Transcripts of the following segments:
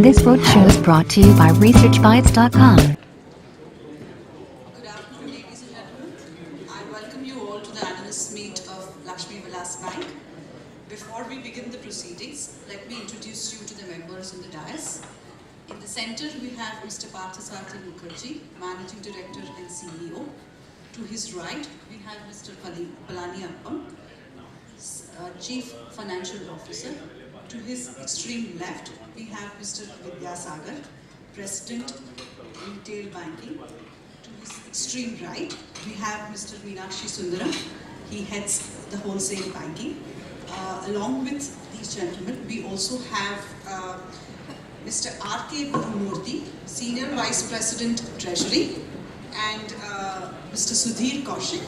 This roadshow is brought to you by ResearchBytes.com. Good afternoon, ladies and gentlemen. I welcome you all to the analyst meet of Lakshmi Vilas Bank. Before we begin the proceedings, let me introduce you to the members in the dais. In the center, we have Mr. Parthasarathi Mukherjee, Managing Director and CEO. To his right, we have Mr. Palani Appam, Chief Financial Officer. To his extreme left, we have Mr. Vidyasagar, President, Retail Banking. To his extreme right, we have Mr. Meenakshi Sundaram. He heads the Wholesale Banking. Along with these gentlemen, we also have Mr. R.K. Gurumurthy, Senior Vice President, Treasury, and Mr. Sudhir Kaushik.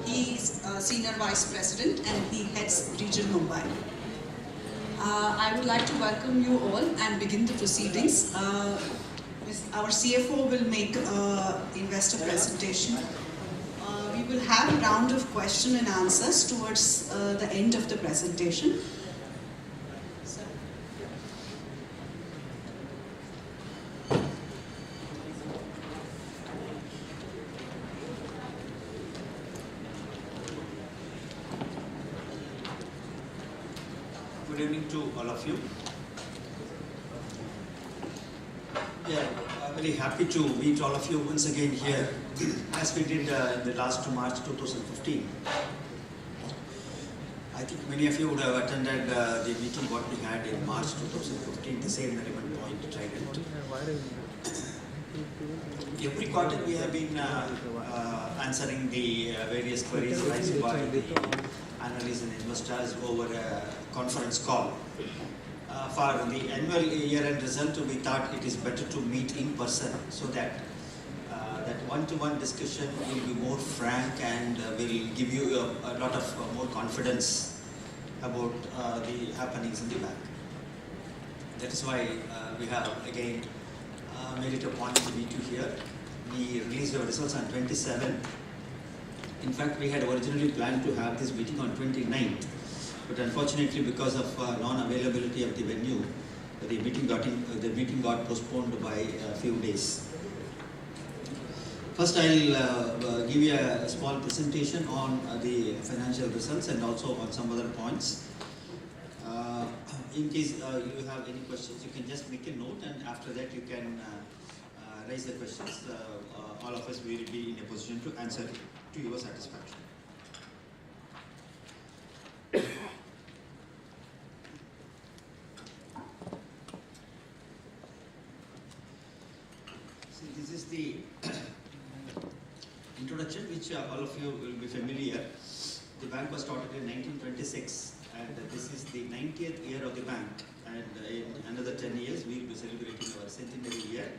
He's Senior Vice President and he heads Region Mumbai. I would like to welcome you all and begin the proceedings. Our CFO will make an investor presentation. We will have a round of question and answers towards the end of the presentation. Good evening to all of you. Very happy to meet all of you once again here, as we did in the last March 2015. I think many of you would have attended the meeting what we had in March 2015, the same Nariman Point Trident. Every quarter we have been answering the various queries raised by the analysts and investors over a conference call. For the annual year-end result, we thought it is better to meet in person so that that one-to-one discussion will be more frank and will give you a lot of more confidence about the happenings in the bank. That is why we have again made it a point to meet you here. We released our results on 27th. In fact, we had originally planned to have this meeting on 29th. But unfortunately, because of non-availability of the venue, the meeting got postponed by a few days. First, I'll give you a small presentation on the financial results and also on some other points. In case you have any questions, you can just make a note, and after that you can raise the questions. All of us will be in a position to answer to your satisfaction. This is the introduction, which all of you will be familiar. The bank was started in 1926, and this is the 90th year of the bank. And in another 10 years, we will be celebrating our centenary year.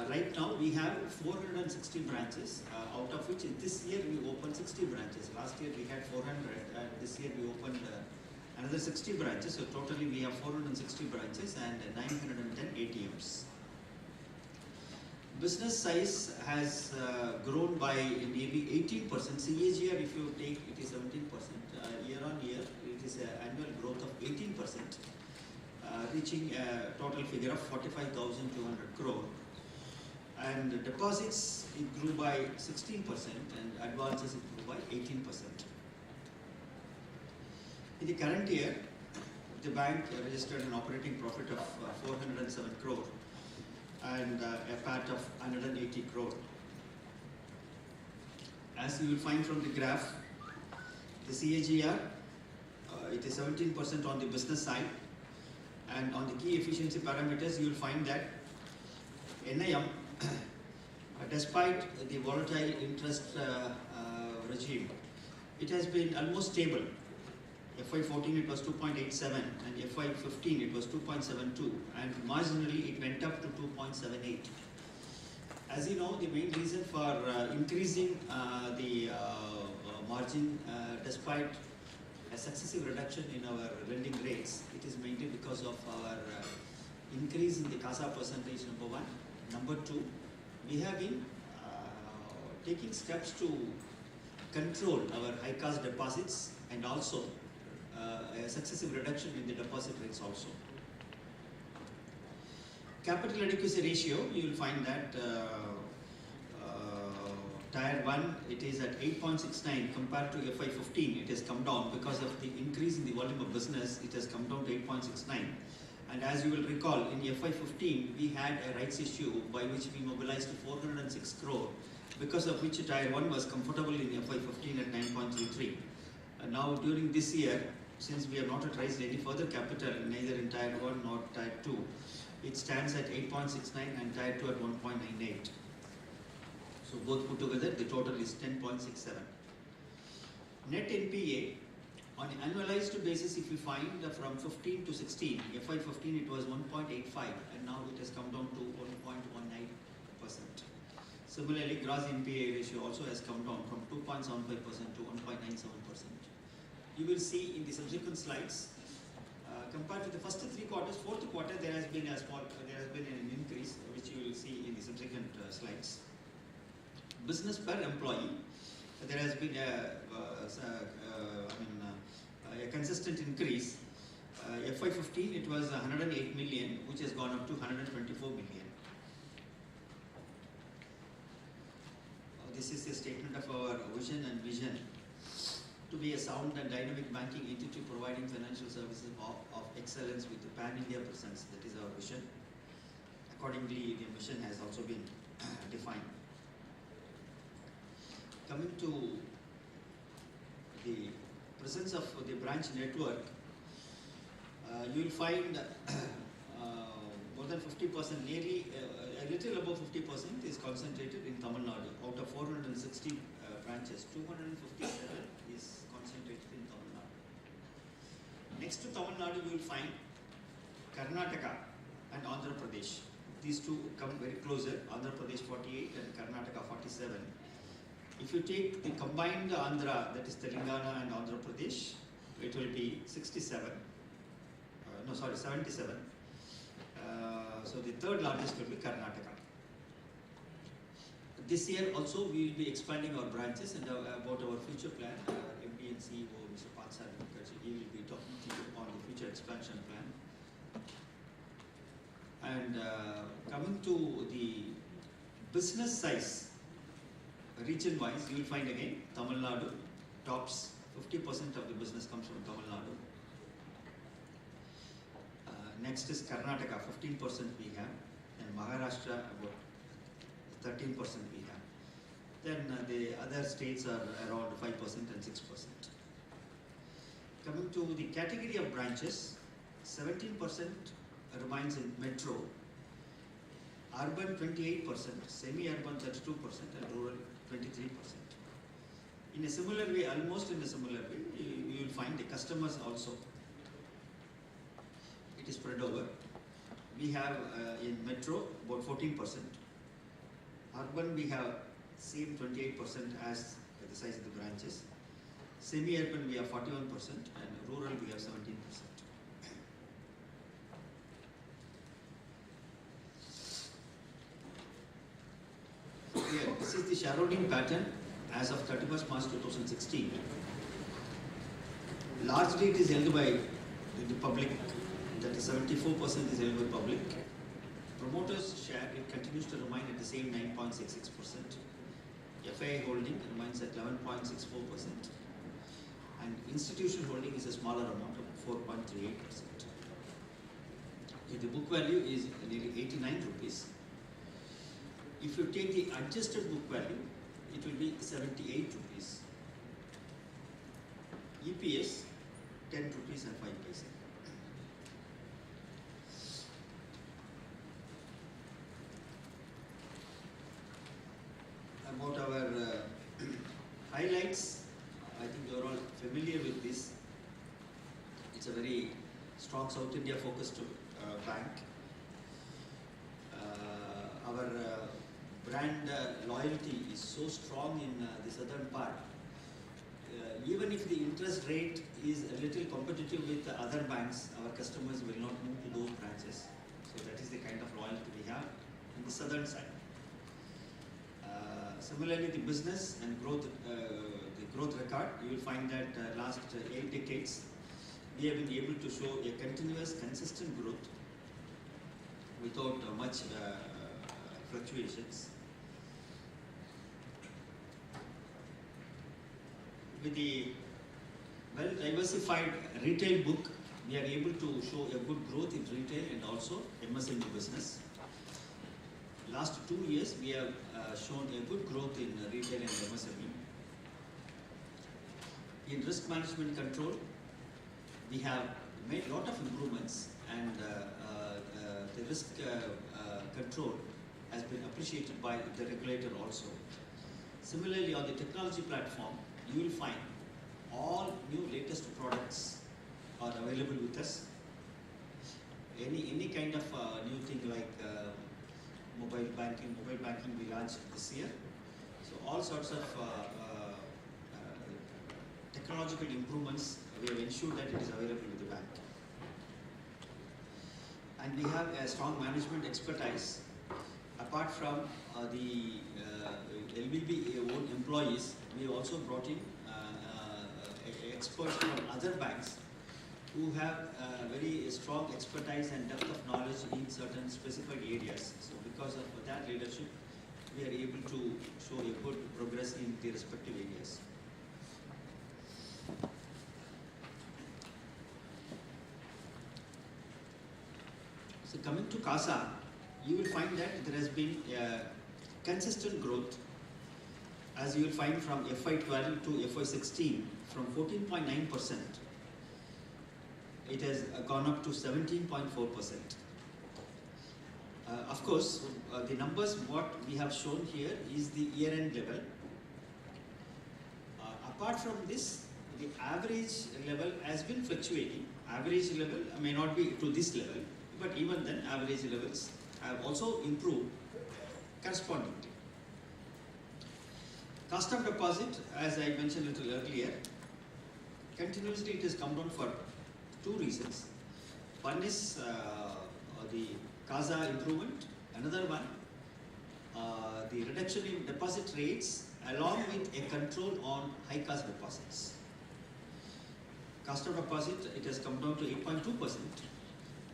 Right now, we have 460 branches, out of which this year we opened 60 branches. Last year we had 400, and this year we opened another 60 branches. So totally we have 460 branches and 910 ATMs. Business size has grown by nearly 18%. CAGR, if you take, it is 17%. Year on year, it is an annual growth of 18%, reaching a total figure of 45,200 crore. And deposits, it grew by 16%, and advances, it grew by 18%. In the current year, the bank registered an operating profit of 407 crore. And a PAT of 180 crore. As you will find from the graph, the CAGR, it is 17% on the business side, and on the key efficiency parameters, you will find that NIM, despite the volatile interest regime, it has been almost stable. FY14 it was 2.87 and FY15 it was 2.72, and marginally it went up to 2.78. As you know, the main reason for increasing the margin despite a successive reduction in our lending rates, it is mainly because of our increase in the CASA percentage, number one. Number two, we have been taking steps to control our high cost deposits and also a successive reduction in the deposit rates also. Capital adequacy ratio, you will find that Tier 1 it is at 8.69 compared to FY15 it has come down because of the increase in the volume of business. It has come down to 8.69, and as you will recall in FY15 we had a rights issue by which we mobilized 406 crore, because of which Tier 1 was comfortable in FY15 at 9.33. Now during this year, since we have not raised any further capital neither in Tier 1 nor Tier 2, it stands at 8.69 and Tier 2 at 1.98. So both put together the total is 10.67. Net NPA on an annualized basis, if you find from 15 to 16, FY15 it was 1.85 and now it has come down to 1.19%. Similarly, gross NPA ratio also has come down from 2.75% to 1.97%. You will see in the subsequent slides, compared to the first 3 quarters, fourth quarter there has been an increase, which you will see in the subsequent slides. Business per employee, there has been a consistent increase. FY15 it was 108 million, which has gone up to 124 million. This is a statement of our vision to be a sound and dynamic banking entity providing financial services of excellence with a pan-India presence. That is our vision. Accordingly, the mission has also been defined. Coming to the presence of the branch network, you will find more than 50%, nearly a little above 50% is concentrated in Tamil Nadu. Out of 460 branches, 257 is concentrated in Tamil Nadu. Next to Tamil Nadu, you will find Karnataka and Andhra Pradesh. These two come very closer, Andhra Pradesh 48 and Karnataka 47. If you take the combined Andhra, that is Telangana and Andhra Pradesh, it will be 77. So the third largest will be Karnataka. This year also we will be expanding our branches, and about our future plan, MD and CEO Mr. Patsar, he will be talking to you on the future expansion plan. And coming to the business size, region wise, you will find again Tamil Nadu tops. 50% of the business comes from Tamil Nadu. Next is Karnataka, 15% we have, and Maharashtra about 13% we have. Then the other states are around 5% and 6%. Coming to the category of branches, 17% remains in metro, urban 28%, semi-urban 32%, and rural 23%. In a similar way, almost in a similar way, you will find the customers also. It is spread over. We have in metro about 14%. Urban we have same 28% as the size of the branches. Semi-urban we have 41% and rural we have 17%. Here, this is the shareholding pattern as of 31st March 2016. Largely it is held by the public, that is 74% is held by public. Promoters share, it continues to remain at the same 9.66%. FII holding remains at 11.64%. And institutional holding is a smaller amount of 4.38%. The book value is nearly 89 rupees. If you take the adjusted book value, it will be 78 rupees. EPS 10 rupees and 5 paise. About our highlights, I think you are all familiar with this. It's a very strong South India focused bank. Our brand loyalty is so strong in the southern part. Even if the interest rate is a little competitive with the other banks, our customers will not move to those branches. So that is the kind of loyalty we have in the southern side. Similarly, the business and growth, the growth record, you will find that last 8 decades, we have been able to show a continuous, consistent growth. without much fluctuations. With the well diversified retail book, we are able to show a good growth in retail and also MSME business. Last 2 years, we have shown a good growth in retail and MSME. In risk management control, we have made a lot of improvements, and the risk control has been appreciated by the regulator also. Similarly, on the technology platform, you will find all new latest products are available with us. Any kind of new thing like mobile banking we launched this year. So all sorts of technological improvements, we have ensured that it is available with the bank. And we have a strong management expertise. Apart from the LBB own employees, we also brought in experts from other banks who have very strong expertise and depth of knowledge in certain specific areas. So because of that leadership, we are able to show a good progress in the respective areas. So coming to CASA, you will find that there has been consistent growth, as you will find from FY12 to FY16, from 14.9%, it has gone up to 17.4%. Of course, the numbers what we have shown here is the year-end level. Apart from this, the average level has been fluctuating. Average level may not be to this level, but even then average levels have also improved correspondingly. Cost of deposit, as I mentioned a little earlier, continuously it has come down for two reasons. One is the CASA improvement, another one the reduction in deposit rates along with a control on high cost deposits. Cost of deposit, it has come down to 8.2%,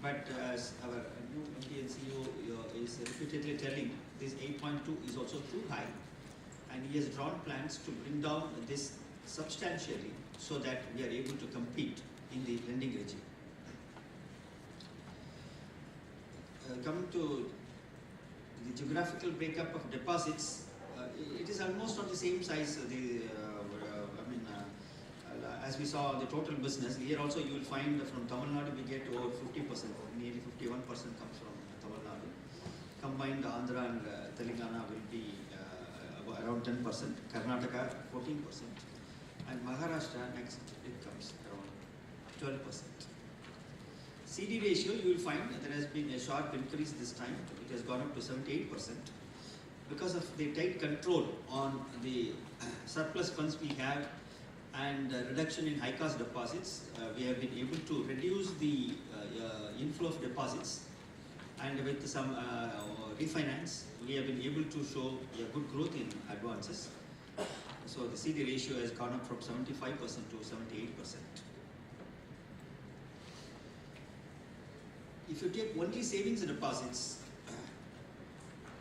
but as our new MD and CEO is repeatedly telling, this 8.2 is also too high, and he has drawn plans to bring down this substantially so that we are able to compete in the lending regime. Coming to the geographical breakup of deposits, it is almost on the same size. As we saw the total business, here also you will find from Tamil Nadu we get over 50%, nearly 51% comes from Tamil Nadu. Combined Andhra and Telangana will be around 10%, Karnataka 14%, and Maharashtra next it comes around 12%. CD ratio, you will find that there has been a sharp increase this time. It has gone up to 78%. Because of the tight control on the surplus funds we have and reduction in high cost deposits, we have been able to reduce the inflow of deposits, and with some refinance, we have been able to show a good growth in advances. So the CD ratio has gone up from 75% to 78%. If you take only savings and deposits,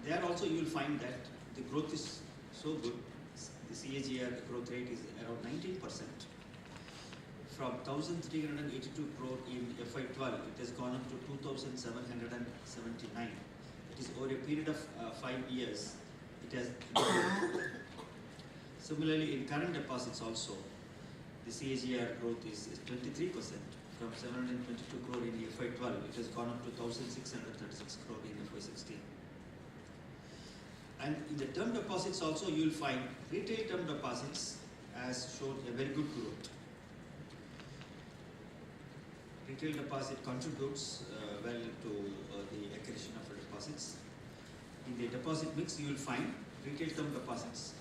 there also you will find that the growth is so good. The CAGR growth rate is around 19%. From 1,382 crore in FY12, it has gone up to 2,779. It is over a period of 5 years. It has doubled. Similarly, in current deposits also, the CAGR growth is 23%. From 722 crore in FY12, it has gone up to 1,636 crore in FY16. And in the term deposits also, you will find retail term deposits has shown a very good growth. Retail deposit contributes well to the accretion of the deposits. In the deposit mix, you will find retail term deposits.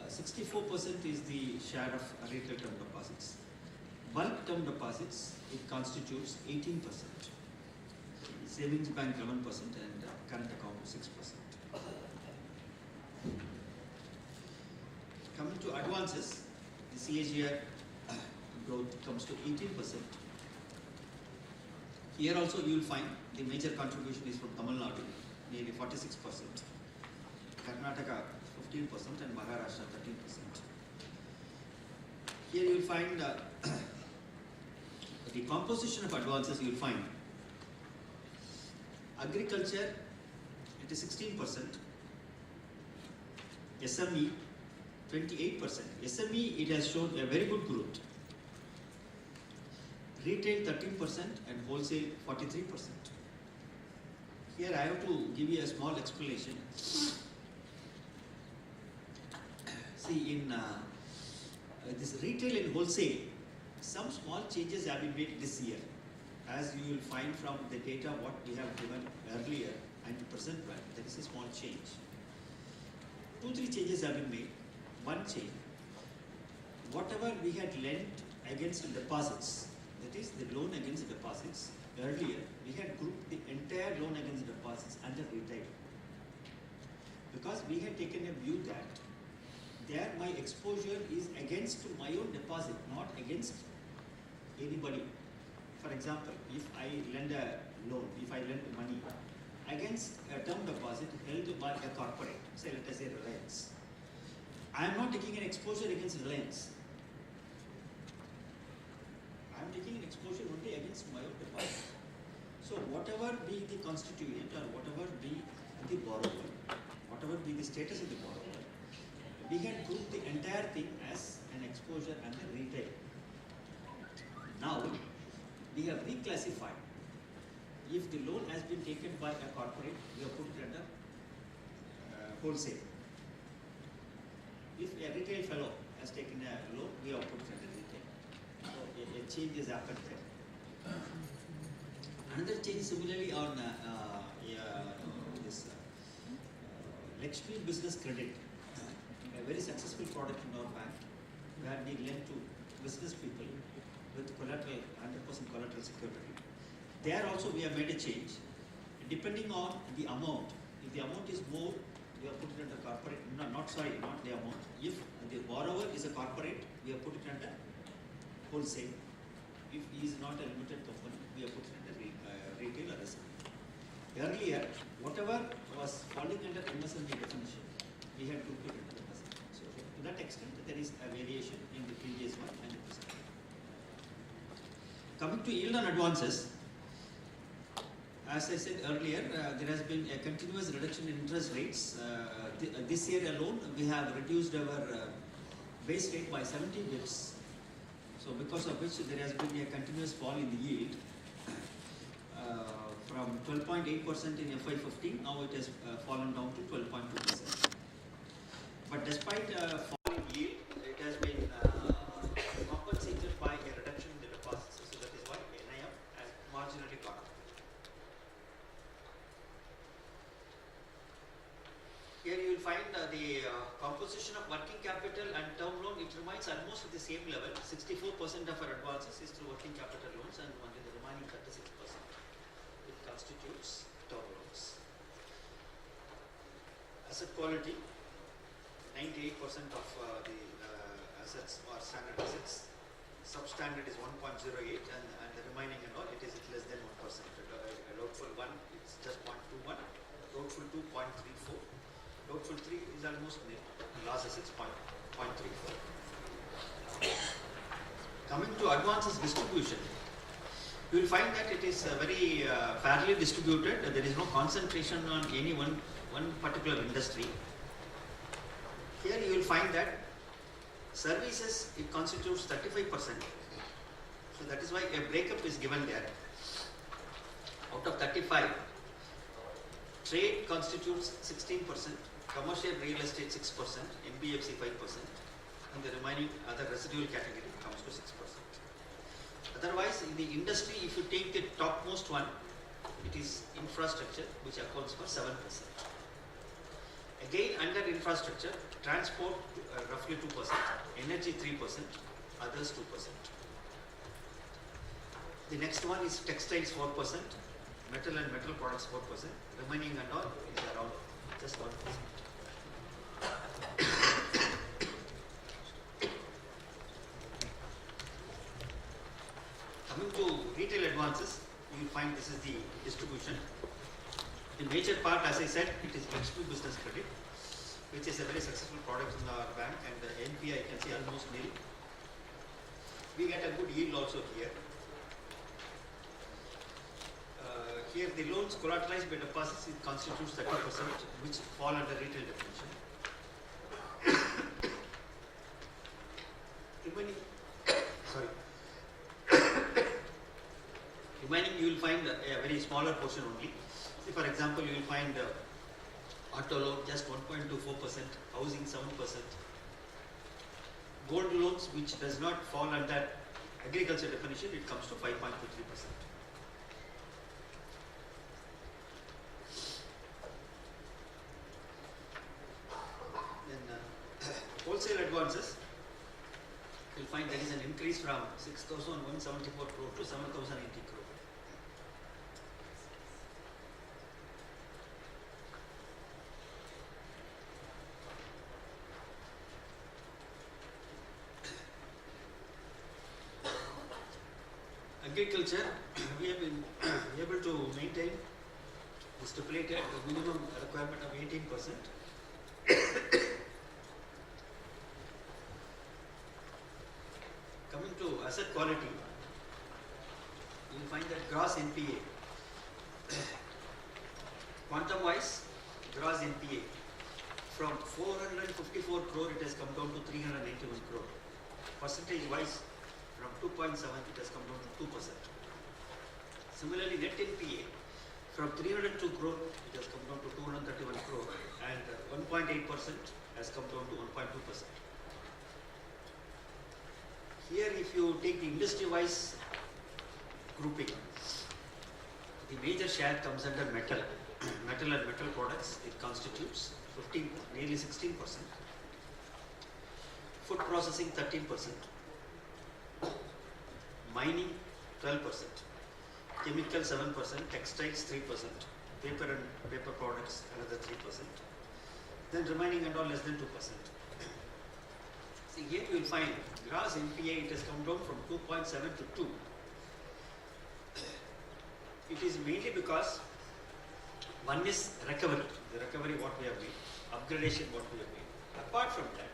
64% is the share of retail term deposits. Bulk term deposits, it constitutes 18%. Savings bank 11% and current account 6%. Coming to advances, the CAGR growth comes to 18%. Here also you will find the major contribution is from Tamil Nadu, nearly 46%, Karnataka 15% and Maharashtra 13%. Here you will find the composition of advances. You will find agriculture, it is 16%, SME 28%. SME, it has shown a very good growth. Retail 13% and wholesale 43%. Here I have to give you a small explanation. See, in this retail and wholesale, some small changes have been made this year. As you will find from the data what we have given earlier and the present one, there is a small change. 2-3 changes have been made. One change, whatever we had lent against deposits, that is the loan against deposits, earlier we had grouped the entire loan against deposits under retail. Because we had taken a view that there my exposure is against my own deposit, not against anybody. For example, if I lend a loan, if I lend money against a term deposit held by a corporate, say let us say Reliance, I am not taking an exposure against Reliance. I am taking an exposure only against my own deposit. So whatever be the constituent or whatever be the borrower, whatever be the status of the borrower, we had grouped the entire thing as an exposure under retail. Now, we have reclassified. If the loan has been taken by a corporate, we have put it under wholesale. If a retail fellow has taken a loan, we have put it under retail. So a change has happened there. Another change similarly on this Lakshmi Business Credit, a very successful product in our bank, where we lend to business people with collateral, 100% collateral security. There also we have made a change. Depending on the amount, if the amount is more, we have put it under corporate, not the amount. If the borrower is a corporate, we have put it under wholesale. If he is not a limited company, we have put it under retail or SME. Earlier, whatever was falling under MSME definition, we had grouped it under MSME. So to that extent, there is a variation in the previous one and the present. Coming to yield on advances, as I said earlier, there has been a continuous reduction in interest rates. This year alone, we have reduced our base rate by 70 bps. So because of which there has been a continuous fall in the yield from 12.8% in FY15, now it has fallen down to 12.2%. But despite fall in yield, it has been compensated by a reduction in the deposits. So that is why NIM has marginally gone up. Here you will find the composition of working capital and term loan. It remains almost at the same level. 64% of our advances is through working capital loans and only the remaining 36% it constitutes term loans. Asset quality, 98% of the assets are standard assets. Substandard is 1.08 and the remaining and all, it is less than 1%. Doubtful 1 is just 0.21, doubtful 2 0.34. Doubtful 3 is almost nil. Loss assets 0.34. Coming to advances distribution, you will find that it is very fairly distributed. There is no concentration on any one particular industry. Here you will find that services, it constitutes 35%. So that is why a breakup is given there. Out of 35, trade constitutes 16%, commercial real estate 6%, NBFC 5%, and the remaining other residual category comes to 6%. Otherwise, in the industry, if you take the topmost one, it is infrastructure, which accounts for 7%. Again, under infrastructure, transport roughly 2%, energy 3%, others 2%. The next one is textiles 4%, metal and metal products 4%, remaining and all is around just 1%. Coming to retail advances, you will find this is the distribution. The major part, as I said, it is Lakshmi Business Credit, which is a very successful product in our bank, and the NPI you can see almost nil. We get a good yield also here. Here the loans collateralized by deposits, it constitutes 30%, which fall under retail definition. Remaining you will find a very smaller portion only. See, for example, you will find auto loan just 1.24%, housing 7%, gold loans which does not fall under agriculture definition, it comes to 5.23%. Wholesale advances, you will find there is an increase from 6,174 crore to 7,080 crore. Agriculture, we have been able to maintain the stipulated minimum requirement of 18%. Coming to asset quality, you will find that gross NPA, quantum wise, gross NPA from 454 crore it has come down to 391 crore. Percentage wise, from 2.7 it has come down to 2%. Similarly, net NPA from 302 crore it has come down to 231 crore, and 1.8% has come down to 1.2%. Here, if you take the industry-wise grouping, the major share comes under metal. Metal and metal products, it constitutes nearly 16%. Food processing 13%. Mining 12%. Chemical 7%. Textiles 3%. Paper and paper products another 3%. Then remaining and all less than 2%. See, here you will find gross NPA, it has come down from 2.7 to 2. It is mainly because one is recovery, the recovery what we have made, upgradation what we have made. Apart from that,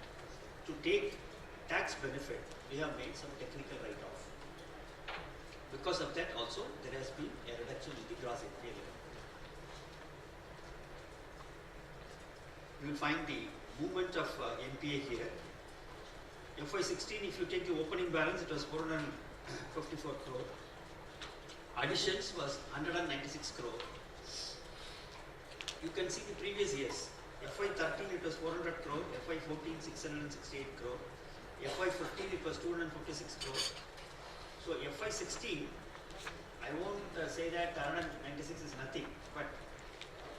to take tax benefit, we have made some technical write-off. Because of that also, there has been a reduction in the gross NPA level. You will find the movement of NPA here. FY16, if you take the opening balance, it was 454 crore. Additions was 196 crore. You can see the previous years. FY13 it was 400 crore, FY14 668 crore, FY15 it was 256 crore. So FY16, I won't say that 196 is nothing, but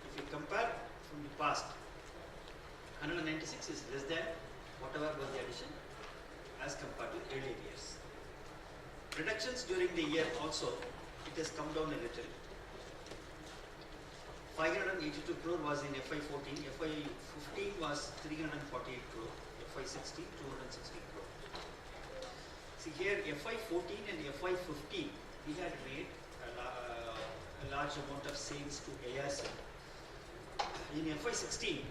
if you compare from the past, 196 is less than whatever was the addition as compared to earlier years. Reductions during the year also, it has come down a little. 582 crore was in FY14, FY15 was 348 crore, FY16 216 crore. See here, FY14 and FY15, we had made a large amount of sales to ARC. In FY16,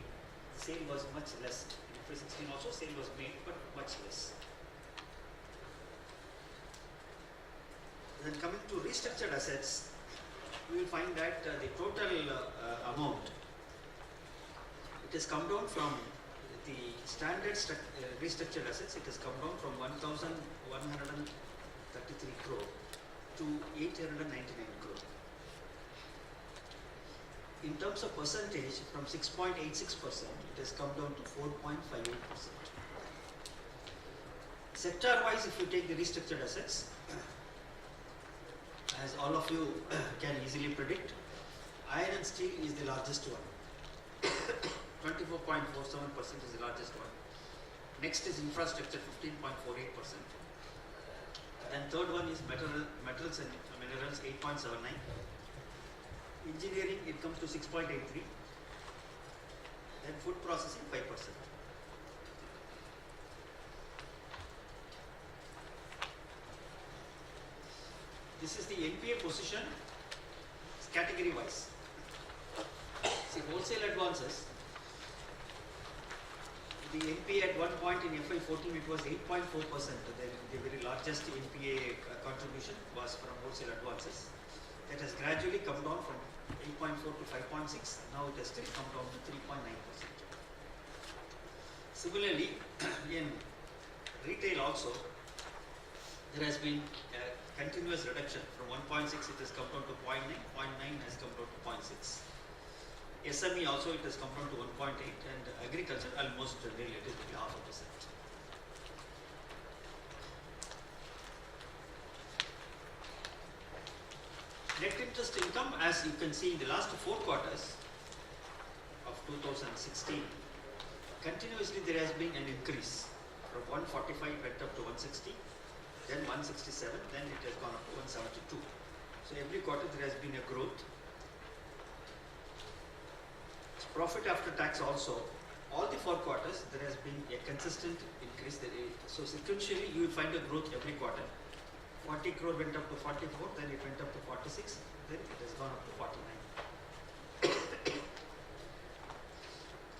sale was much less. In FY16 also sale was made, but much less. Then coming to restructured assets, we will find that the total amount, it has come down from the standard restructured assets, it has come down from 1,133 crore to 899 crore. In terms of percentage, from 6.86%, it has come down to 4.58%. Sector-wise, if you take the restructured assets, as all of you can easily predict, iron and steel is the largest one. 24.47% is the largest one. Next is infrastructure, 15.48%. Then third one is metals and minerals, 8.79. Engineering, it comes to 6.83. Then food processing, 5%. This is the NPA position category wise. See, wholesale advances, the NPA at one point in FY14 it was 8.4%. The very largest NPA contribution was from wholesale advances. That has gradually come down from 8.4 to 5.6. Now it has still come down to 3.9%. Similarly, in retail also, there has been a continuous reduction. From 1.6 it has come down to 0.9, 0.9 has come down to 0.6. SME also it has come down to 1.8 and agriculture almost nearly it is 0.5%. Net interest income, as you can see in the last 4 quarters of 2016, continuously there has been an increase. From 145 went up to 160, then 167, then it has gone up to 172. So every quarter there has been a growth. Profit after tax also, all the 4 quarters there has been a consistent increase. So sequentially you will find a growth every quarter. 40 crore went up to 44, then it went up to 46, then it has gone up to 49.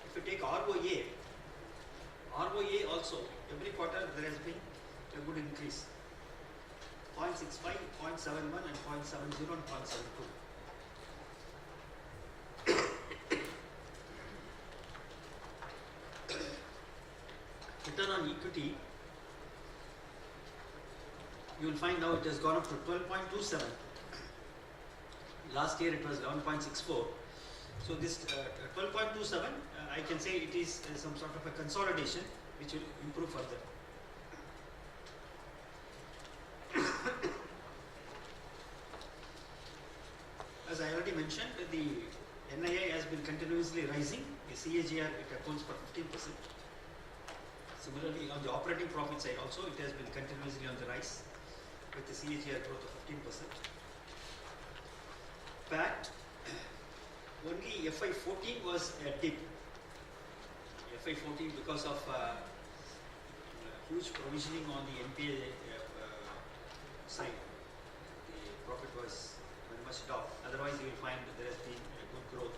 If you take ROA also, every quarter there has been a good increase. 0.65, 0.71 and 0.70 and 0.72. Return on equity, you will find now it has gone up to 12.27. Last year it was 11.64. So this 12.27, I can say it is some sort of a consolidation which will improve further. As I already mentioned, the NII has been continuously rising. The CAGR it accounts for 15%. Similarly, on the operating profit side also, it has been continuously on the rise with the CAGR growth of 15%. PAT, only FY14 was a dip. FY14 because of huge provisioning on the NPA side, the profit was very much down. Otherwise, you will find that there has been a good growth.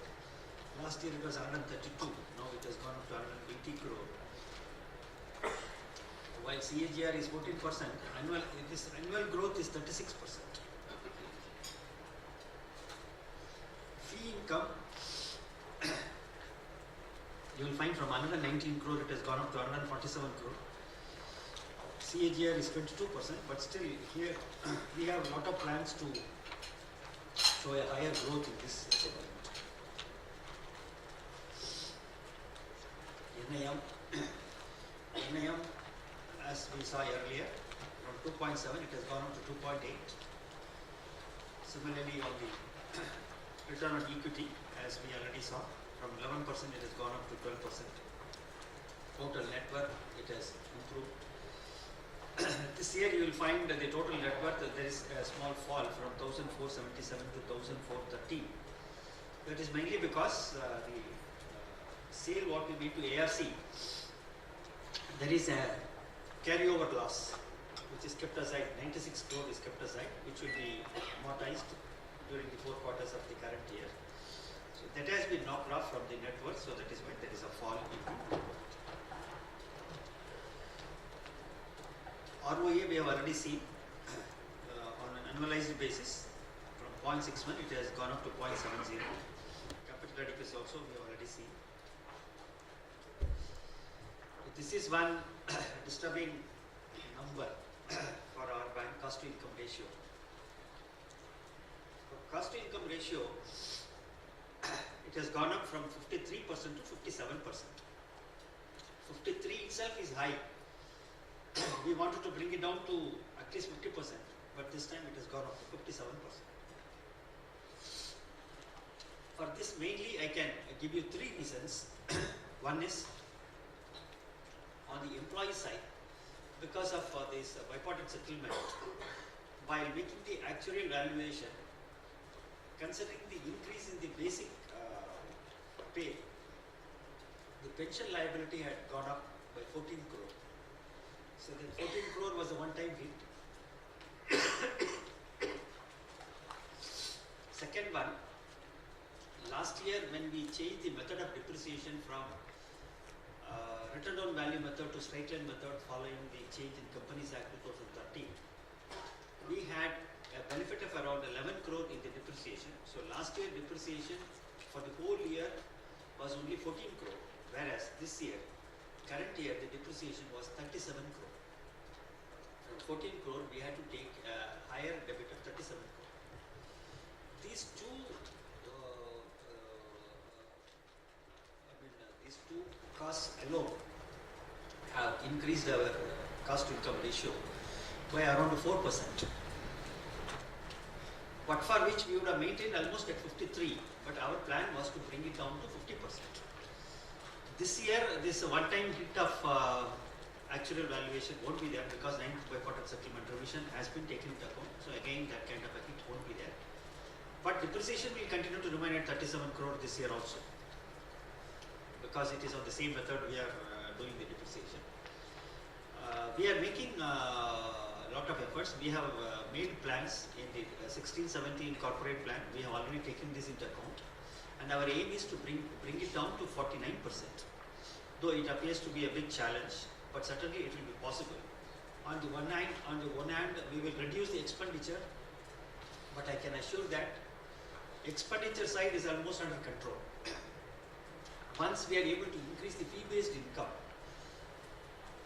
Last year it was 132, now it has gone up to 180 crore. While CAGR is 14%, annual growth is 36%. Fee income, you will find from 119 crore it has gone up to 147 crore. CAGR is 22%, but still here we have a lot of plans to show a higher growth in this segment. NIM, as we saw earlier, from 2.7 it has gone up to 2.8. Similarly, on the return on equity, as we already saw, from 11% it has gone up to 12%. Total net worth, it has improved. This year you will find that the total net worth, there is a small fall from 1,477 to 1,430. That is mainly because the sale what we made to ARC, there is a carryover loss which is kept aside. 96 crore is kept aside, which will be amortized during the 4 quarters of the current year. So that has been knocked off from the net worth, so that is why there is a fall in the net worth. ROA we have already seen on an annualized basis from 0.61 it has gone up to 0.70. Capital adequacy also we have already seen. This is one disturbing number for our bank, cost to income ratio. For cost to income ratio, it has gone up from 53% to 57%. 53 itself is high. We wanted to bring it down to at least 50%, but this time it has gone up to 57%. For this mainly I can give you 3 reasons. One is on the employee side, because of this bipartite settlement, while making the actuarial valuation, considering the increase in the basic pay, the pension liability had gone up by 14 crore. So the 14 crore was a one-time hit. Second one, last year when we changed the method of depreciation from return on value method to straight line method following the change in Companies Act 2013, we had a benefit of around 11 crore in the depreciation. So last year depreciation for the whole year was only 14 crore, whereas this year, current year, the depreciation was 37 crore. From 14 crore, we had to take a higher debit of 37 crore. These two these two costs alone have increased our cost to income ratio by around 4%. But for which we would have maintained almost at 53, but our plan was to bring it down to 50%. This year, this one-time hit of actual valuation won't be there because 9th by-quarter settlement revision has been taken into account. So again, that kind of a hit won't be there. But depreciation will continue to remain at 37 crore this year also, because it is on the same method we are doing the depreciation. We are making a lot of efforts. We have made plans in the 16-17 corporate plan. We have already taken this into account, and our aim is to bring it down to 49%. Though it appears to be a big challenge, but certainly it will be possible. On the one hand, we will reduce the expenditure, but I can assure that expenditure side is almost under control. Once we are able to increase the fee-based income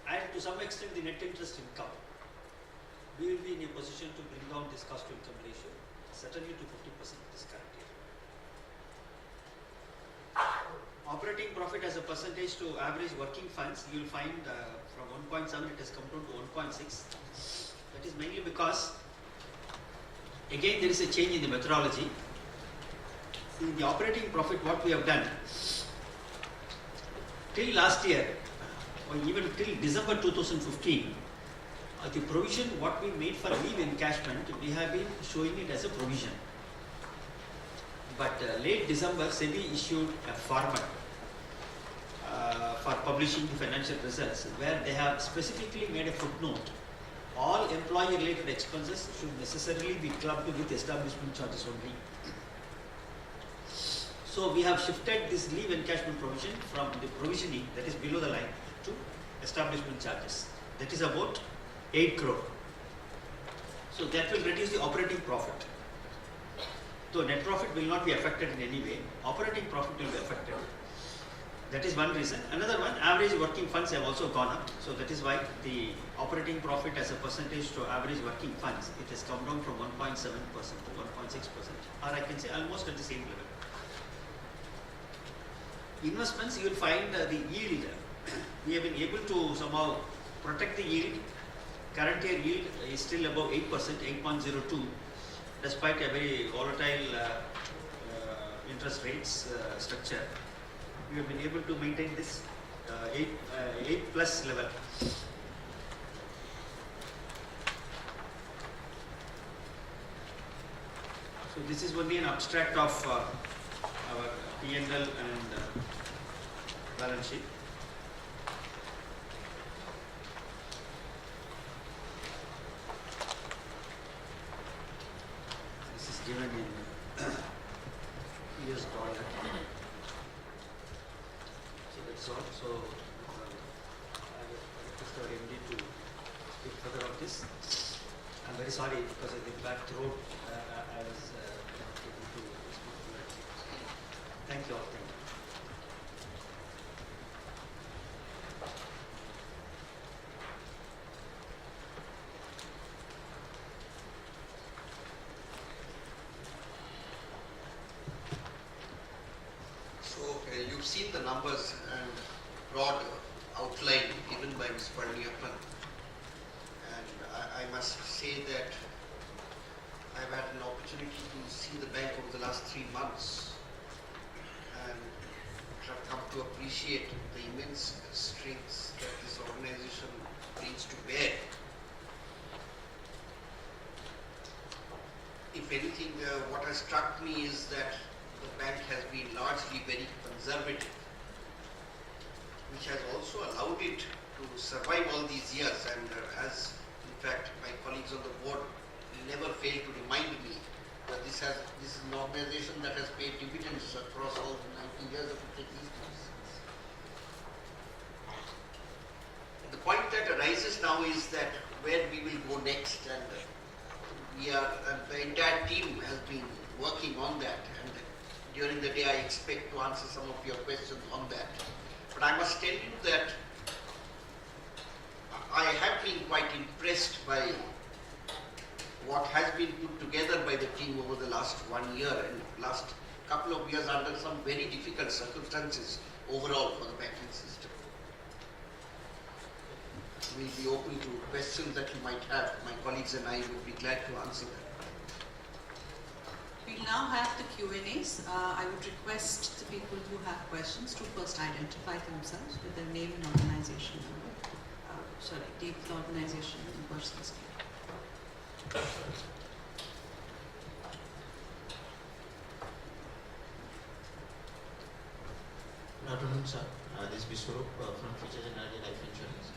and to some extent the net interest income, we will be in a position to bring down this cost to income ratio certainly to 50% this current year. Operating profit as a percentage to average working funds, you will find from 1.7 it has come down to 1.6. That is mainly because again there is a change in the methodology. In the operating profit, what we have done till last year, or even till December 2015, the provision what we made for leave encashment, we have been showing it as a provision. But late December, SEBI issued a format for publishing the financial results, where they have specifically made a footnote. All employee-related expenses should necessarily be clubbed with establishment charges only. So we have shifted this leave encashment provision from the provisioning, that is below the line, to establishment charges. That is about 8 crore. So that will reduce the operating profit. So net profit will not be affected in any way. Operating profit will be affected. That is one reason. Another one, average working funds have also gone up. So that is why the operating profit as a percentage to average working funds, it has come down from 1.7% to 1.6%. Or I can say almost at the same level. Investments, you will find the yield. We have been able to somehow protect the yield. Current year yield is still above 8%, 8.02, despite a very volatile interest rates structure. We have been able to maintain this 8 plus level. So this is only an abstract of our P&L and balance sheet. This is given in US dollar. So that's all. So I request our MD to speak further on this. I'm very sorry because of the bad throat. I was not able to speak further. Thank you all. Thank you. You've seen the numbers and broad outline given by Ms. Palaniappan, and I must say that I've had an opportunity to see the bank over the last 3 months and have come to appreciate the immense strengths that this organization brings to bear. If anything, what has struck me is that the bank has been largely very conservative, which has also allowed it to survive all these years, and as in fact my colleagues on the board never fail to remind me this is an organization that has paid dividends across all the 90 years of its existence. The point that arises now is that where we will go next, and the entire team has been working on that, and during the day I expect to answer some of your questions on that. But I must tell you that I have been quite impressed by what has been put together by the team over the last 1 year and last couple of years under some very difficult circumstances overall for the banking system. We'll be open to questions that you might have. My colleagues and I would be glad to answer them. We'll now have the Q&As. I would request the people who have questions to first identify themselves with their name and organization number. Take the organization and person's name. Good afternoon, sir. This is Vishwarup from Future Generali Life Insurance.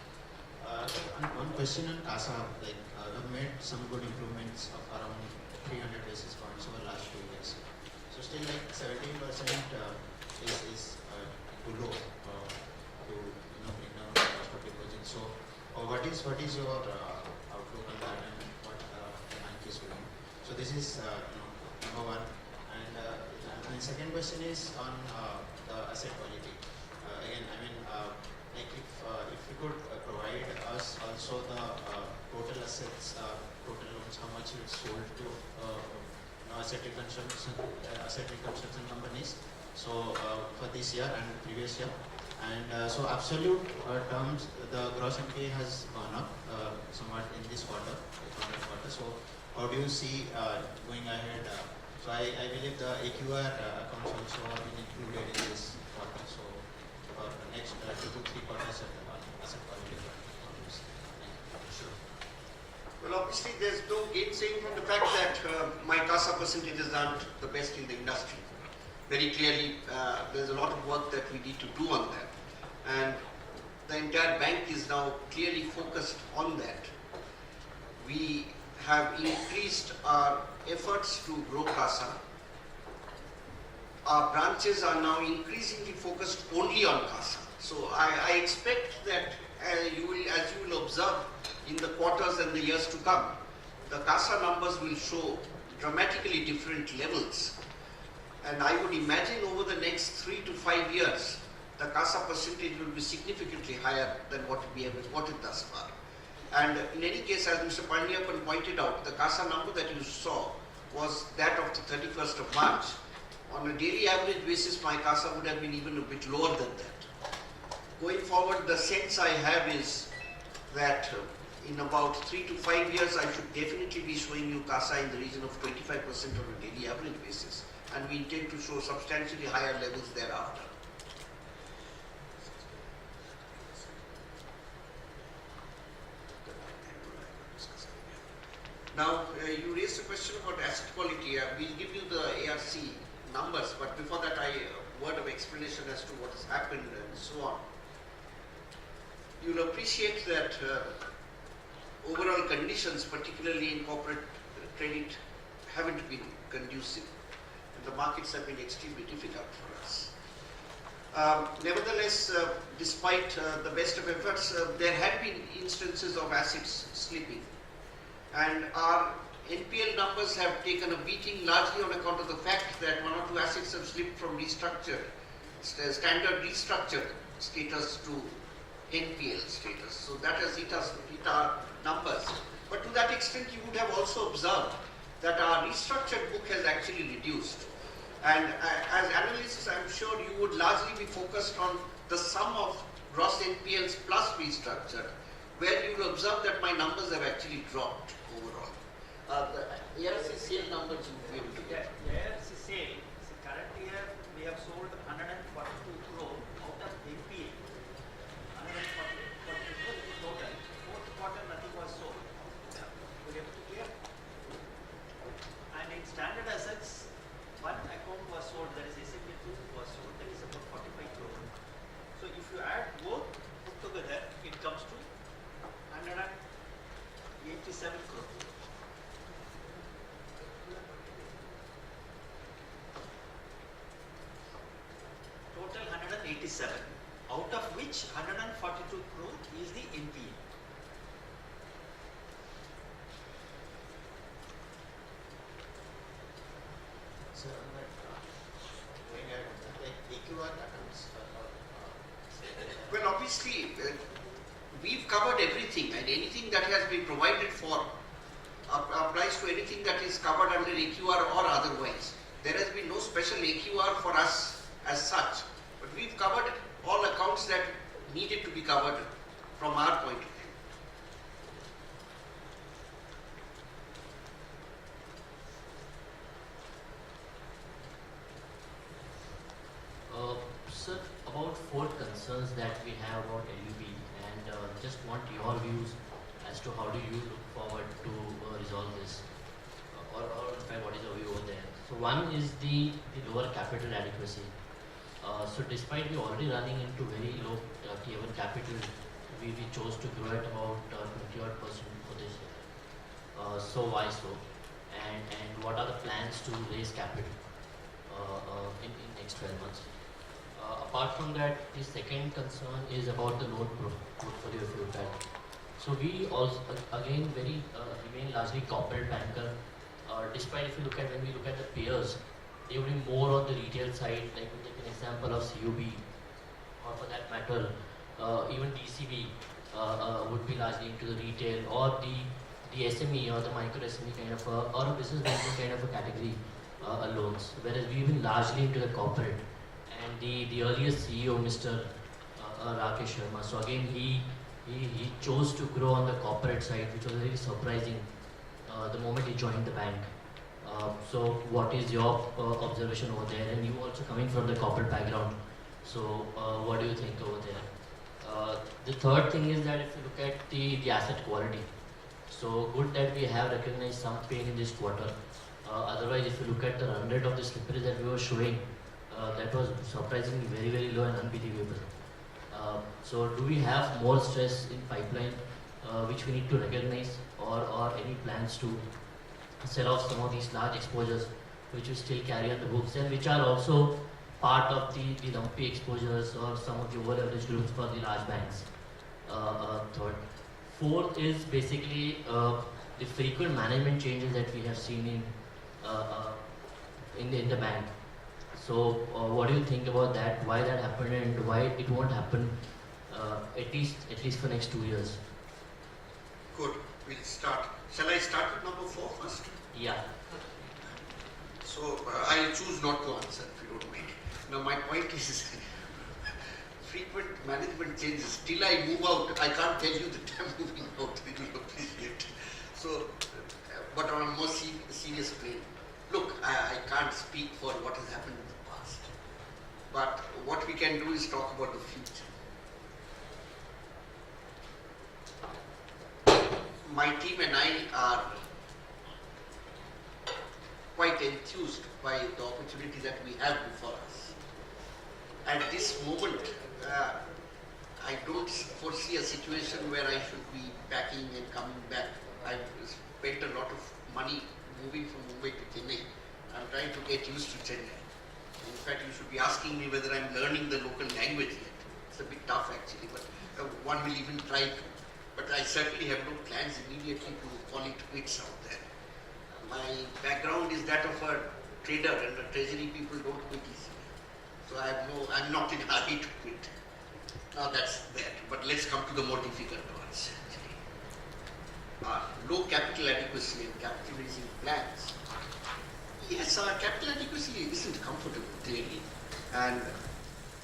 One question on CASA, we've made some good improvements of around 300 basis points over the last 2 years. So still 17% is too low to bring down the cost of deposits. So what is your outlook on that, and what the bank is doing? So this is number one. And the second question is on the asset quality. Again, if you could provide us also the total assets, total loans, how much it's sold to asset reconstruction companies. So for this year and previous year, and so absolute terms, the gross NPA has gone up somewhat in this quarter. So how do you see going ahead? So I believe the AQR accounts also have been included in this quarter. So for the next 2 to 3 quarters, asset quality. Sure. Well, obviously there's no gainsaying from the fact that my CASA percentages aren't the best in the industry. Very clearly, there's a lot of work that we need to do on that. And the entire bank is now clearly focused on that. We have increased our efforts to grow CASA. Our branches are now increasingly focused only on CASA. So I expect that as you will observe in the quarters and the years to come, the CASA numbers will show dramatically different levels. And I would imagine over the next 3 to 5 years, the CASA percentage will be significantly higher than what we have reported thus far. And in any case, as Mr. Palniappan pointed out, the CASA number that you saw was that of the 31st of March. On a daily average basis, my CASA would have been even a bit lower than that. Going forward, the sense I have is that in about 3 to 5 years, I should definitely be showing you CASA in the region of 25% on a daily average basis. And we intend to show substantially higher levels thereafter. Now, you raised a question about asset quality. We'll give you the ARC numbers, but before that, a word of explanation as to what has happened and so on. You'll appreciate that overall conditions, particularly in corporate credit, haven't been conducive, and the markets have been extremely difficult for us. Nevertheless, despite the best of efforts, there have been instances of assets slipping. And our NPL numbers have taken a beating largely on account of the fact that 1 or 2 assets have slipped from standard restructured status to NPL status. So that has hit our numbers. But to that extent, you would have also observed that our restructured book has actually reduced. And as analysts, I'm sure you would largely be focused on the sum of gross NPLs plus restructured, where you will observe that my numbers have actually dropped overall. The ARC sale numbers you will be able to get. ARC sale, current year we have sold 142 crore out of NPA. 142 crore is total. Fourth quarter nothing was sold. We have to clear. And in standard assets, one account was sold, that is SME2 was sold, that is about 45 crore. So if you add both put together, it comes to 187 crore. 127, out of which 142 crore is the NPA. So, going ahead, like AQR accounts. Well, obviously, we've covered everything, and anything that has been provided for applies to anything that is covered under AQR or otherwise. There has been no special AQR for us as such, but we've covered all accounts that needed to be covered from our point of view. Sir, about 4 concerns that we have about LUP, and just want your views as to how do you look forward to resolve this, or in fact what is your view over there. So one is the lower capital adequacy. So despite we already running into very low tier 1 capital, we chose to grow at about 20% for this year. So why so? And what are the plans to raise capital in next 12 months? Apart from that, the second concern is about the loan portfolio if you look at. So we also again remain largely corporate banker. Despite if you look at when we look at the peers, they would be more on the retail side. Like we take an example of CUB, or for that matter, even DCB would be largely into the retail or the SME or the micro SME kind of or a business banking kind of a category loans. Whereas we've been largely into the corporate. And the earliest CEO, Mr. Rakesh Sharma, so again he chose to grow on the corporate side, which was very surprising the moment he joined the bank. So what is your observation over there? And you also coming from the corporate background, so what do you think over there? The third thing is that if you look at the asset quality, so good that we have recognized some pain in this quarter. Otherwise, if you look at the run rate of the slippage that we were showing, that was surprisingly very low and unbelievable. So do we have more stress in pipeline which we need to recognize, or any plans to sell off some of these large exposures which we still carry on the books and which are also part of the lumpy exposures or some of the over-leveraged groups for the large banks? Third. Fourth is basically the frequent management changes that we have seen in the bank. So what do you think about that? Why that happened and why it won't happen at least for next 2 years? Good. We'll start. Shall I start with number 4 first? Yeah. So I'll choose not to answer if you don't mind. Now my point is frequent management changes. Till I move out, I can't tell you that I'm moving out. You will appreciate. So, but on a more serious plane, look, I can't speak for what has happened in the past. But what we can do is talk about the future. My team and I are quite enthused by the opportunity that we have before us. At this moment, I don't foresee a situation where I should be packing and coming back. I've spent a lot of money moving from Mumbai to Chennai. I'm trying to get used to Chennai. In fact, you should be asking me whether I'm learning the local language yet. It's a bit tough actually, but one will even try to. But I certainly have no plans immediately to call it quits out there. My background is that of a trader, and the treasury people don't quit easily. So I'm not in a hurry to quit. Now that's that. But let's come to the more difficult ones actually. Low capital adequacy and capital raising plans. Yes, our capital adequacy isn't comfortable clearly, and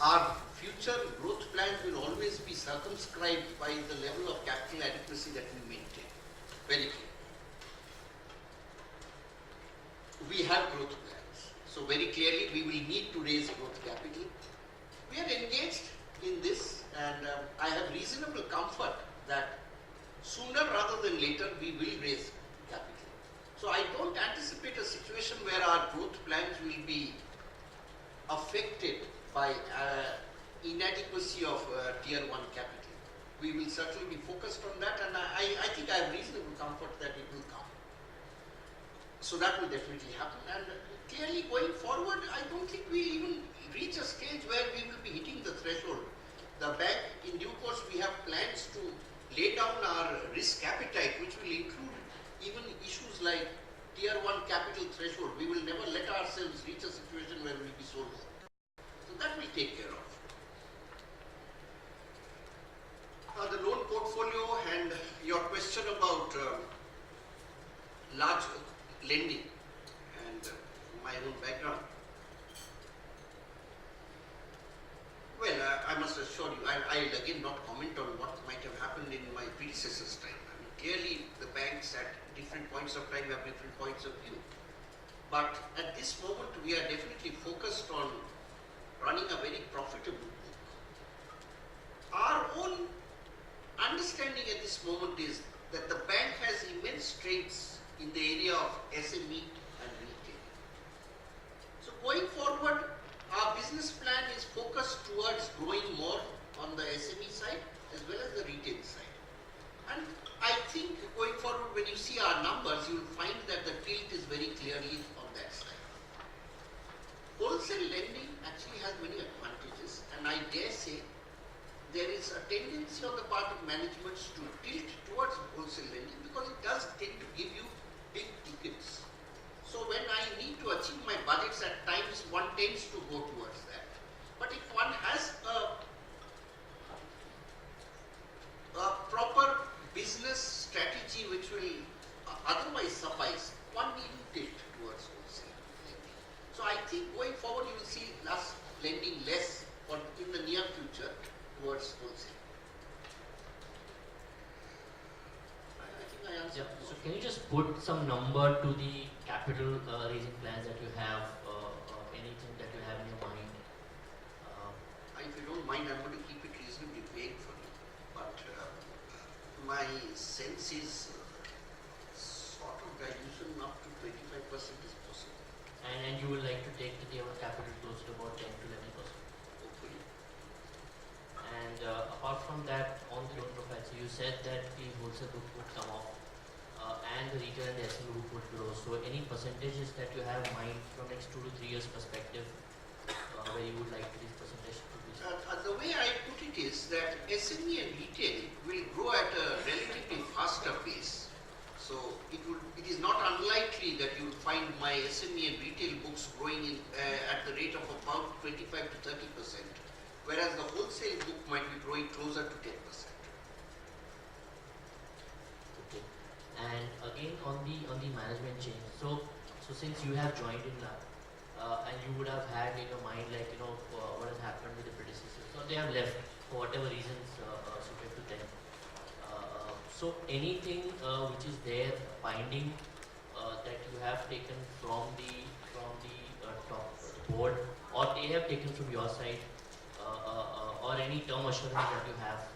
our future growth plans will always be circumscribed by the level of capital adequacy that we maintain. Very clear. We have growth plans. So very clearly we will need to raise growth capital. We are engaged in this, and I have reasonable comfort that sooner rather than later we will raise capital. So I don't anticipate a situation where our growth plans will be affected by inadequacy of tier 1 capital. We will certainly be focused on that, and I think I have reasonable comfort that it will come. So that will definitely happen, and clearly going forward, I don't think we'll even reach a stage where we will be hitting the threshold. The bank, in due course, we have plans to lay down our risk appetite, which will include even issues like tier 1 capital threshold. We will never let ourselves reach a situation where we'll be so low. So that will take care of. The loan portfolio and your question about large lending and my own background. Well, I must assure you, I'll again not comment on what might have happened in my predecessor's time. I mean, clearly the banks at different points of time have different points of view. But at this moment, we are definitely focused on running a very profitable book. Our own understanding at this moment is that the bank has immense strengths in the area of SME and retail. So going forward, our business plan is focused towards growing more on the SME side as well as the retail side. And I think going forward, when you see our numbers, you will find that the tilt is very clearly on that side. Wholesale lending actually has many advantages, and I dare say there is a tendency on the part of managements to tilt towards wholesale lending because it does tend to give you big tickets. So when I need to achieve my budgets, at times one tends to go towards that. But if one has a proper business strategy which will otherwise suffice, one needn't tilt towards wholesale lending. So I think going forward you will see us lending less or in the near future towards wholesale. I think I answered. Yeah. So can you just put some number to the capital raising plans that you have, anything that you have in your mind? If you don't mind, I'm going to keep it reasonably vague for you. But my sense is sort of dilution up to 25% is possible. And you would like to take the capital close to about 10 to 11%. Hopefully. And apart from that, on the loan profile, so you said that the wholesale book would come off and the retail and the SME book would grow. So any percentages that you have in mind from next 2 to 3 years perspective where you would like this percentage to be? The way I put it is that SME and retail will grow at a relatively faster pace. So it is not unlikely that you will find my SME and retail books growing at the rate of about 25 to 30%, whereas the wholesale book might be growing closer to 10%. Okay. And again on the management change. So since you have joined in now, and you would have had in your mind what has happened with the predecessors, so they have left for whatever reasons suited to them. So anything which is there binding that you have taken from the top board, or they have taken from your side, or any term assurance that you have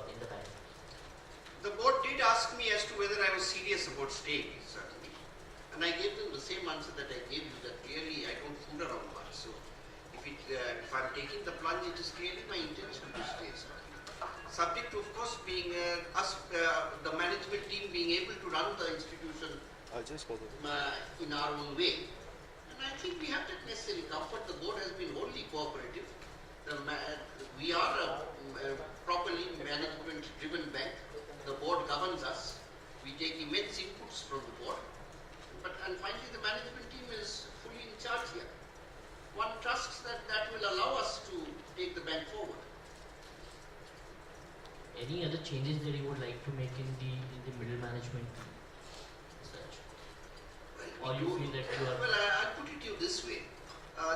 in the bank? The board did ask me as to whether I was serious about staying, certainly. And I gave them the same answer that I gave you, that clearly I don't fool around much. So if I'm taking the plunge, it is clearly my intention to stay, certainly. Subject to, of course, being the management team being able to run the institution in our own way. And I think we have that necessary comfort. The board has been wholly cooperative. We are a properly management-driven bank. The board governs us. We take immense inputs from the board. And finally, the management team is fully in charge here. One trusts that will allow us to take the bank forward. Any other changes that you would like to make in the middle management team? Or you feel that you are... Well, I'll put it to you this way.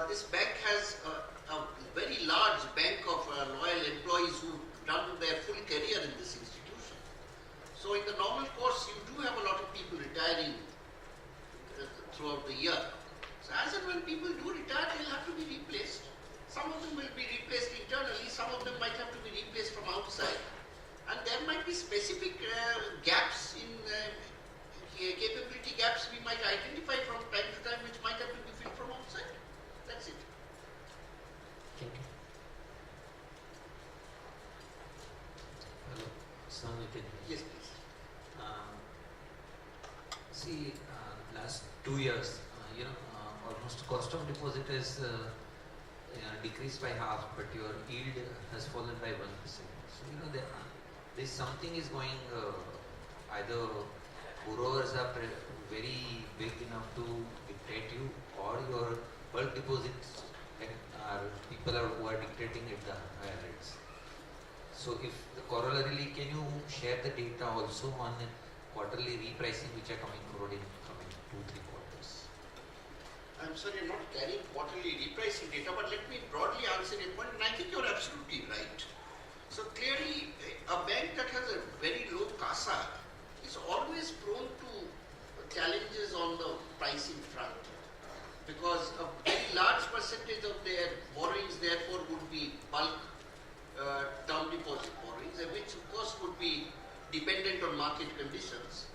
This bank has a very large bank of loyal employees who've done their full career in this institution. So in the normal course, you do have a lot of people retiring throughout the year. So as and when people do retire, they'll have to be replaced. Some of them will be replaced internally, some of them might have to be replaced from outside. And there might be specific gaps in capability gaps we might identify from time to time, which might have to be filled from outside. That's it. Thank you. Hello, Assalamualaikum. Yes, please. Last 2 years, deposit has decreased by half, but your yield has fallen by 1%. So there's something is going. Either borrowers are very big enough to dictate you, or your bulk deposits are people who are dictating at the higher rates. So if the corollary, can you share the data also on quarterly repricing which are coming forward in coming 2-3 quarters? I'm sorry, I'm not carrying quarterly repricing data, but let me broadly answer your point, and I think you're absolutely right. So clearly, a bank that has a very low CASA is always prone to challenges on the pricing front, because a very large percentage of their borrowings therefore would be bulk term deposit borrowings, which of course would be dependent on market conditions.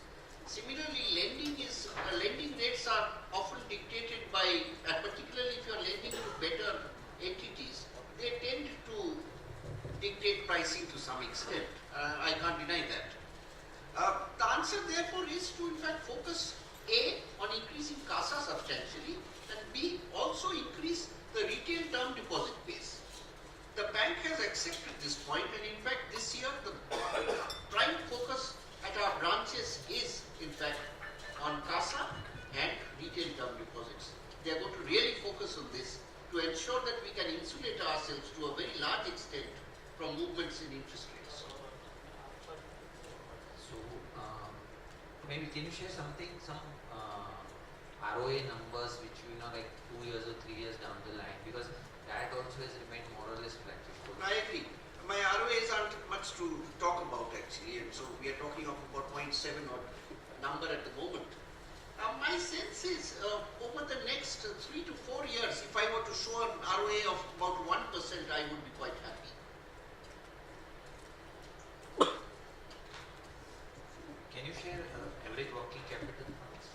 Similarly, lending rates are often dictated by, particularly if you are lending to better entities, they tend to dictate pricing to some extent. I can't deny that. The answer therefore is to in fact focus A, on increasing CASA substantially, and B, also increase the retail term deposit base. The bank has accepted this point, and in fact this year the prime focus at our branches is in fact on CASA and retail term deposits. They are going to really focus on this to ensure that we can insulate ourselves to a very large extent from movements in interest rates. So maybe can you share some ROA numbers which like 2 years or 3 years down the line, because that also has remained more or less flat. I agree. My ROAs aren't much to talk about actually, and so we are talking of about 0.7 or number at the moment. My sense is over the next 3 to 4 years, if I were to show an ROA of about 1%, I would be quite happy. Can you share average working capital funds?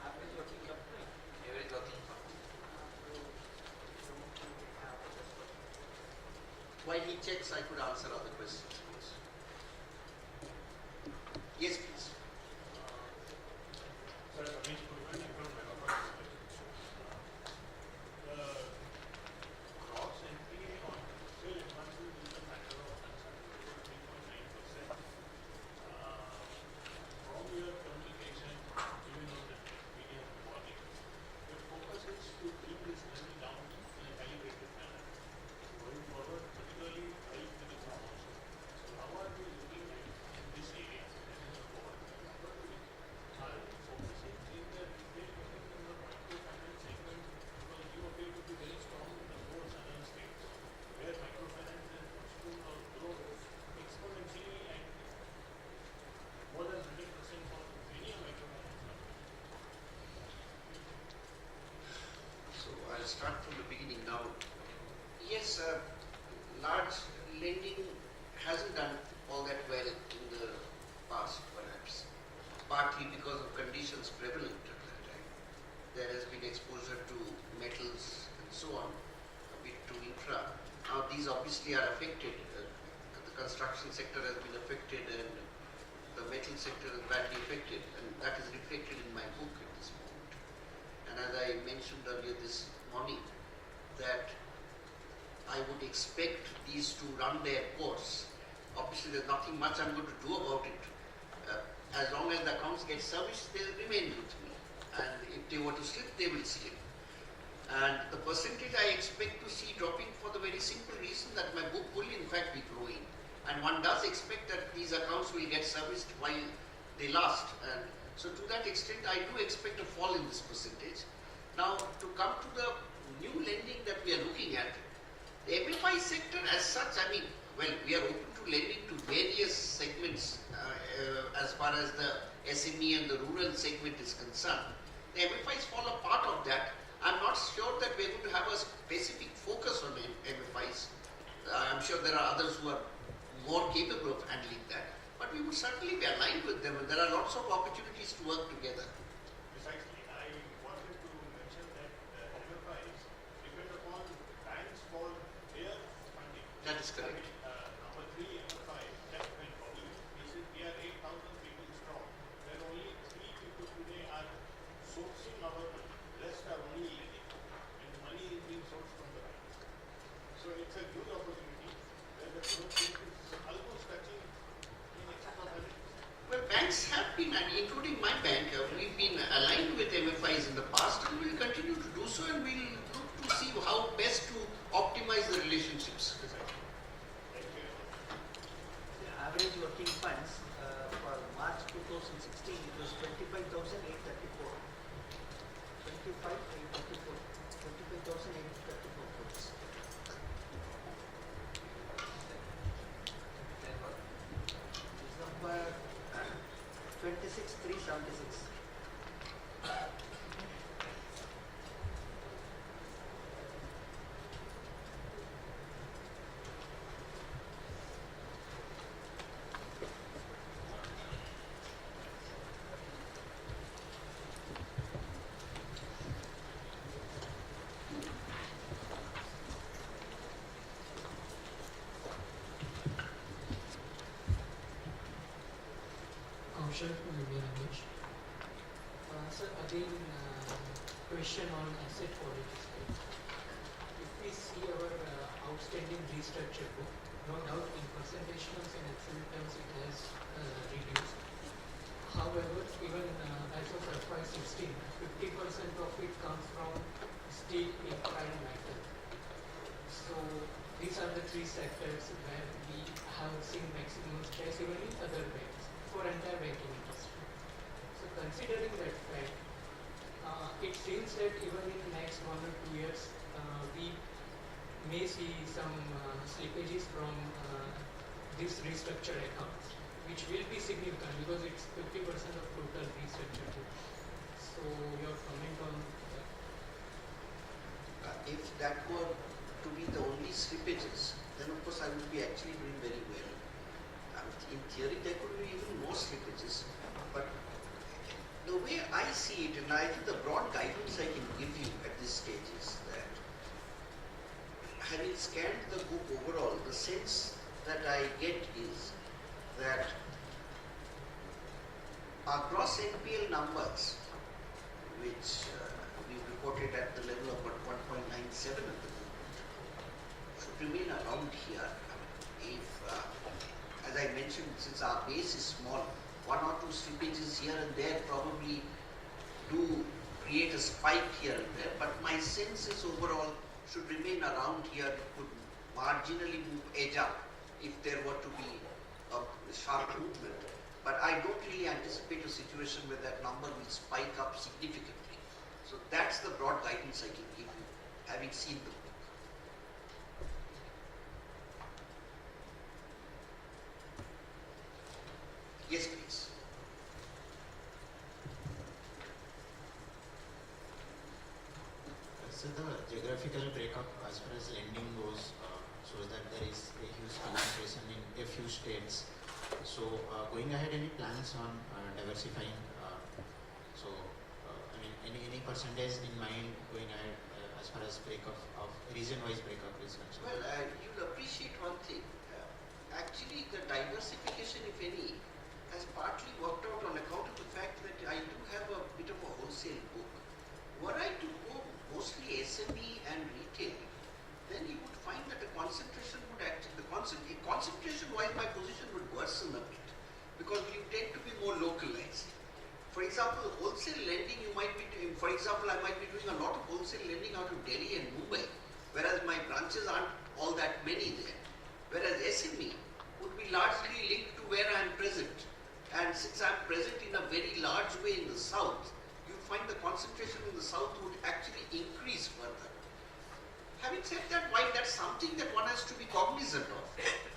Average working funds. While he checks, I could answer other questions, please. Yes, please. Start from the beginning now. Yes, large lending hasn't done all that well in the past, perhaps, partly because of conditions prevalent at that time. There has been exposure to metals and so on, a bit to infra. Now these obviously are affected. The construction sector has been affected, and the metal sector is badly affected, and that is reflected in my book at this moment. And as I mentioned earlier this morning, that I would expect these to run their course. Obviously there's nothing much I'm going to do about it. As long as the accounts get serviced, they'll remain with me, and if they were to slip, they will slip. And the percentage I expect to see dropping for the very simple reason that my book will in fact be growing, and one does expect that these accounts will get serviced while they last, and so to that extent I do expect a fall in this percentage. Now, to come to the new lending that we are looking at, the MFI sector as such, I mean, well, we are open to lending to various segments as far as the SME and the rural segment is concerned. The MFIs fall a part of that. I'm not sure that we're going to have a specific focus on MFIs. I'm sure there are others who are more capable of handling that. But we would certainly be aligned with them, and there are lots of opportunities to work together. Precisely, I wanted to mention that MFIs depend upon banks for their funding. That is correct. Number 3 MFI, that when we are 8,000 people strong, there are only 3 people today are sourcing our 25,834 crores. This number 26,376. Kaushal from India Ramesh. Sir, again, question on asset quality side. If we see our outstanding restructure book, no doubt in percentage terms and absolute terms it has reduced. However, even as of FY16, 50% of it comes from steel, infra and metal. So these are the three sectors where we have seen maximum stress even in other banks for entire banking industry. So considering that fact, it seems that even in next 1 or 2 years, we may see some slippages from these restructured accounts, which will be significant because it's 50% of total restructured book. So your comment on that? If that were to be the only slippages, then of course I would be actually doing very well. In theory, there could be even more slippages, but the way I see it, and I think the broad guidance I can give you at this stage is that having scanned the book overall, the sense that I get is that our gross NPL numbers, which we reported at the level of 1.97 at the moment, should remain around here. As I mentioned, since our base is small, 1 or 2 slippages here and there probably do create a spike here and there, but my sense is overall should remain around here. It could marginally edge up if there were to be a sharp movement. But I don't really anticipate a situation where that number will spike up significantly. So that's the broad guidance I can give you, having seen the book. Yes, please. So the geographical breakup as far as lending goes shows that there is a huge concentration in a few states. So going ahead, any plans on diversifying? I mean, any percentage in mind going ahead as far as breakup of region-wise breakup is concerned? Well, you'll appreciate one thing. Actually, the diversification, if any, has partly worked out on account of the fact that I do have a bit of a wholesale book. Were I to go mostly SME and retail, then you would find that the concentration would actually, concentration-wise, my position would worsen a bit because you tend to be more localized. For example, wholesale lending, you might be doing, for example, I might be doing a lot of wholesale lending out of Delhi and Mumbai, whereas my branches aren't all that many there. Whereas SME would be largely linked to where I am present. And since I am present in a very large way in the south, you find the concentration in the south would actually increase further. Having said that, while that's something that one has to be cognizant of,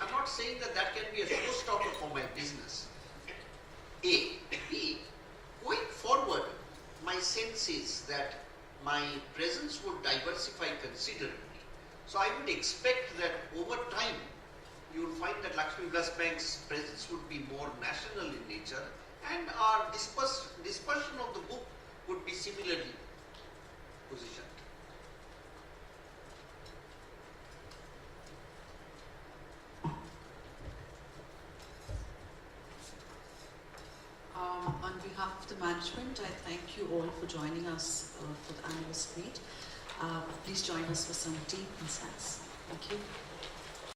I'm not saying that that can be a showstopper for my business. A. B. Going forward, my sense is that my presence would diversify considerably. So I would expect that over time, you will find that Lakshmi Vilas Bank's presence would be more national in nature, and our dispersion of the book would be similarly positioned. On behalf of the management, I thank you all for joining us for the analyst meet. Please join us for some tea and snacks. Thank you.